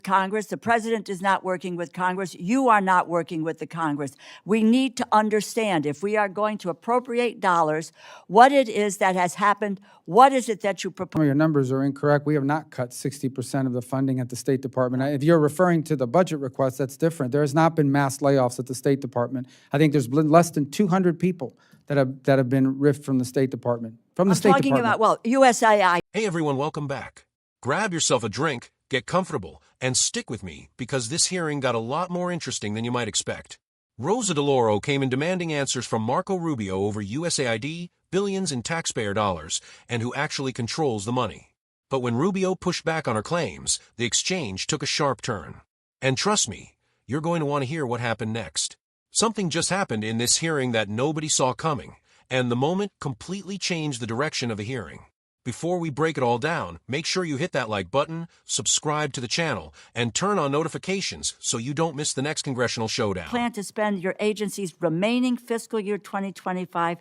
Congress. The president is not working with Congress. You are not working with the Congress. We need to understand, if we are going to appropriate dollars, what it is that has happened. What is it that you propose? Your numbers are incorrect. We have not cut 60% of the funding at the State Department. If you're referring to the budget request, that's different. There has not been mass layoffs at the State Department. I think there's been less than 200 people that have been riffed from the State Department. I'm talking about, well, USAID. Hey everyone, welcome back. Grab yourself a drink, get comfortable, and stick with me because this hearing got a lot more interesting than you might expect. Rosa DeLauro came in demanding answers from Marco Rubio over USAID, billions in taxpayer dollars, and who actually controls the money. But when Rubio pushed back on her claims, the exchange took a sharp turn. And trust me, you're going to want to hear what happened next. Something just happened in this hearing that nobody saw coming, and the moment completely changed the direction of the hearing. Before we break it all down, make sure you hit that like button, subscribe to the channel, and turn on notifications so you don't miss the next congressional showdown. Plan to spend your agency's remaining fiscal year 2025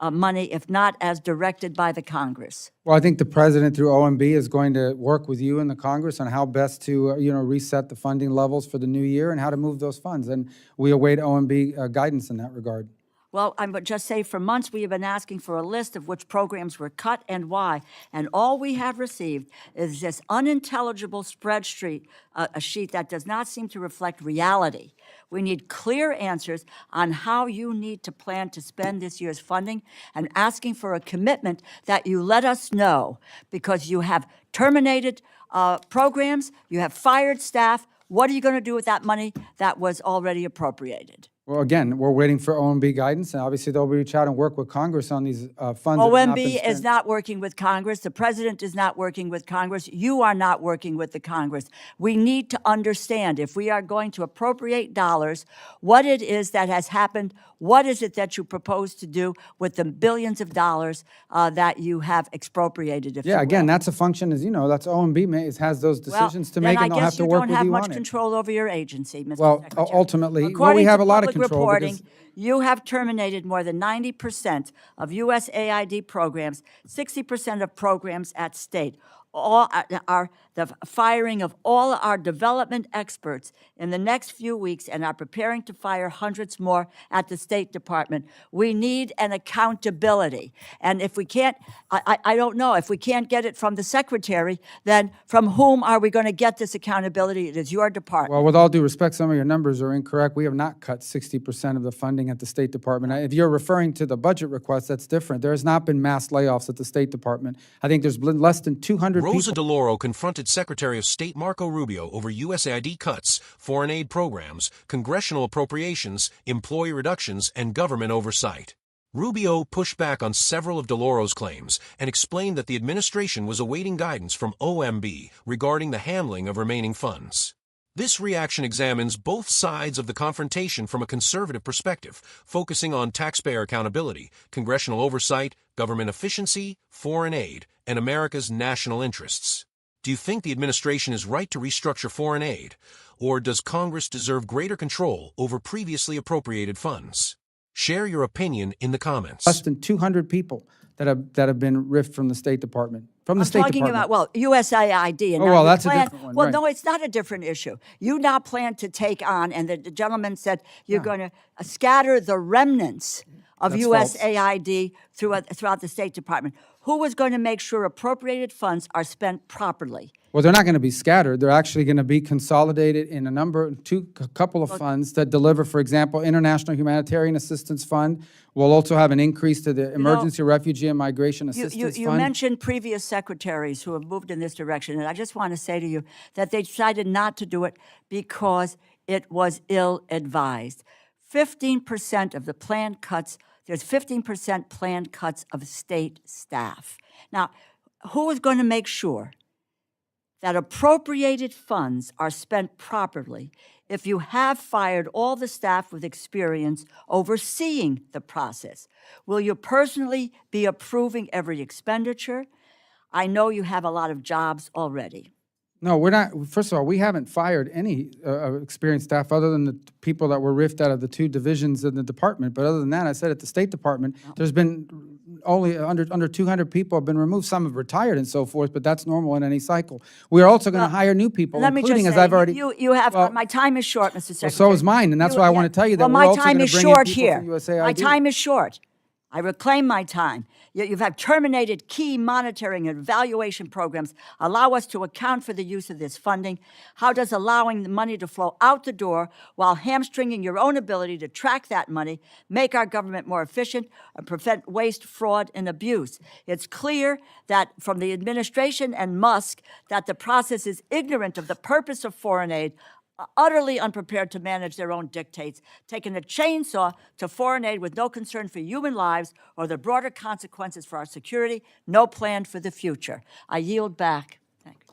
money, if not as directed by the Congress? Well, I think the president through OMB is going to work with you and the Congress on how best to, reset the funding levels for the new year and how to move those funds. And we await OMB guidance in that regard. Well, I would just say for months we have been asking for a list of which programs were cut and why, and all we have received is this unintelligible spreadsheet, a sheet that does not seem to reflect reality. We need clear answers on how you need to plan to spend this year's funding, and asking for a commitment that you let us know, because you have terminated programs, you have fired staff. What are you going to do with that money that was already appropriated? Well, again, we're waiting for OMB guidance, and obviously they'll reach out and work with Congress on these funds. OMB is not working with Congress. The president is not working with Congress. You are not working with the Congress. We need to understand, if we are going to appropriate dollars, what it is that has happened. What is it that you propose to do with the billions of dollars that you have expropriated? Again, that's a function, as you know, that's OMB has those decisions to make, and they'll have to work with you on it. Then I guess you don't have much control over your agency, Mr. Well, Secretary. ultimately, we have a lot of control. Reporting, you have terminated more than 90% of USAID programs, 60% of programs at state. All are the firing of all our development experts in the next few weeks, and are preparing to fire hundreds more at the State Department. We need an accountability. And if we can't, I don't know, if we can't get it from the Secretary, then from whom are we going to get this accountability? It is your department. Well, with all due respect, some of your numbers are incorrect. We have not cut 60% of the funding at the State Department. If you're referring to the budget request, that's different. There has not been mass layoffs at the State Department. I think there's been less than 200 Rosa DeLauro confronted Secretary of State Marco Rubio over USAID cuts, foreign aid programs, congressional appropriations, employee reductions, and government oversight. Rubio pushed back on several of DeLauro's claims and explained that the administration was awaiting guidance from OMB regarding the handling of remaining funds. This reaction examines both sides of the confrontation from a conservative perspective, focusing on taxpayer accountability, congressional oversight, government efficiency, foreign aid, and America's national interests. Do you think the administration is right to restructure foreign aid, or does Congress deserve greater control over previously appropriated funds? Share your opinion in the comments. Less than 200 people that have been riffed from the State Department. I'm talking about, well, USAID. And well, that's a different one. Well, right. No, it's not a different issue. You now plan to take on, and the gentleman said you're going to scatter the remnants of USAID throughout the State Department. Who is going to make sure appropriated funds are spent properly? Well, they're not going to be scattered. They're actually going to be consolidated in a couple of funds that deliver, for example, International Humanitarian Assistance Fund. We'll also have an increase to the Emergency Refugee and Migration Assistance Fund. You mentioned previous secretaries who have moved in this direction, and I just want to say to you that they decided not to do it because it was ill-advised. 15% of the planned cuts, there's 15% planned cuts of state staff. Now, who is going to make sure that appropriated funds are spent properly if you have fired all the staff with experience overseeing the process? Will you personally be approving every expenditure? I know you have a lot of jobs already. No, we're not. First of all, we haven't fired any experienced staff other than the people that were riffed out of the two divisions in the department. But other than that, I said at the State Department, there's been only under 200 people have been removed. Some have retired and so forth, but that's normal in any cycle. We are also going to hire new people, Let me just including, say, as I've already. you have, well, my time is short, Mr. Secretary. so is mine, and that's why I want to tell you that well, we're my also time going is to bring in short people here. from USAID. My time is short. I reclaim my time. You've terminated key monitoring and evaluation programs. Allow us to account for the use of this funding. How does allowing the money to flow out the door while hamstringing your own ability to track that money make our government more efficient and prevent waste, fraud, and abuse? It's clear that from the administration and Musk that the process is ignorant of the purpose of foreign aid, utterly unprepared to manage their own dictates, taking a chainsaw to foreign aid with no concern for human lives or the broader consequences for our security, no plan for the future. I yield back. Thanks.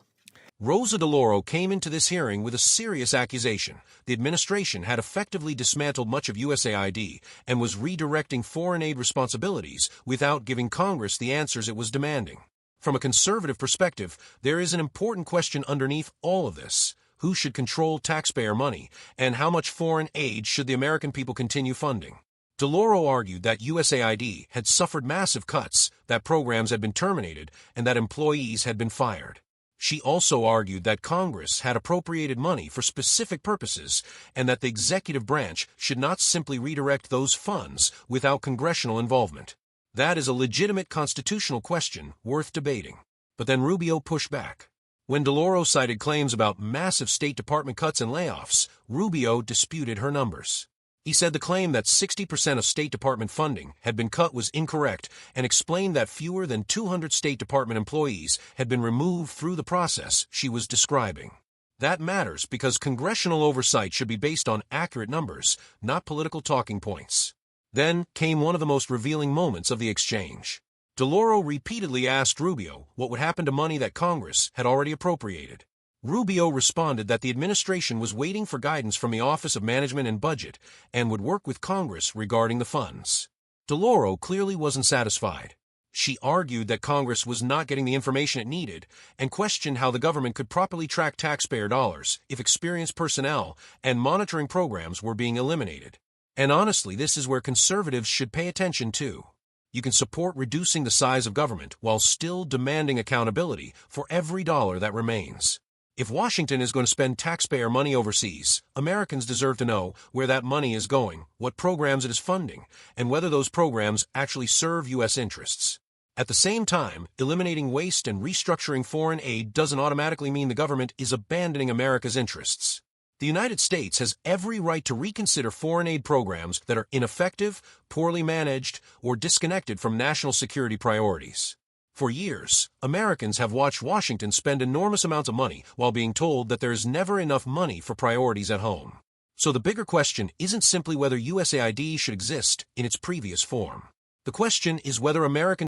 Rosa DeLauro came into this hearing with a serious accusation. The administration had effectively dismantled much of USAID and was redirecting foreign aid responsibilities without giving Congress the answers it was demanding. From a conservative perspective, there is an important question underneath all of this. Who should control taxpayer money, and how much foreign aid should the American people continue funding? DeLauro argued that USAID had suffered massive cuts, that programs had been terminated, and that employees had been fired. She also argued that Congress had appropriated money for specific purposes, and that the executive branch should not simply redirect those funds without congressional involvement. That is a legitimate constitutional question worth debating. But then Rubio pushed back. When DeLauro cited claims about massive State Department cuts and layoffs, Rubio disputed her numbers. He said the claim that 60% of State Department funding had been cut was incorrect and explained that fewer than 200 State Department employees had been removed through the process she was describing. That matters because congressional oversight should be based on accurate numbers, not political talking points. Then came one of the most revealing moments of the exchange. DeLauro repeatedly asked Rubio what would happen to money that Congress had already appropriated. Rubio responded that the administration was waiting for guidance from the Office of Management and Budget and would work with Congress regarding the funds. DeLauro clearly wasn't satisfied. She argued that Congress was not getting the information it needed and questioned how the government could properly track taxpayer dollars if experienced personnel and monitoring programs were being eliminated. And honestly, this is where conservatives should pay attention too. You can support reducing the size of government while still demanding accountability for every dollar that remains. If Washington is going to spend taxpayer money overseas, Americans deserve to know where that money is going, what programs it is funding, and whether those programs actually serve U.S. interests. At the same time, eliminating waste and restructuring foreign aid doesn't automatically mean the government is abandoning America's interests. The United States has every right to reconsider foreign aid programs that are ineffective, poorly managed, or disconnected from national security priorities. For years, Americans have watched Washington spend enormous amounts of money while being told that there is never enough money for priorities at home. So the bigger question isn't simply whether USAID should exist in its previous form. The question is whether American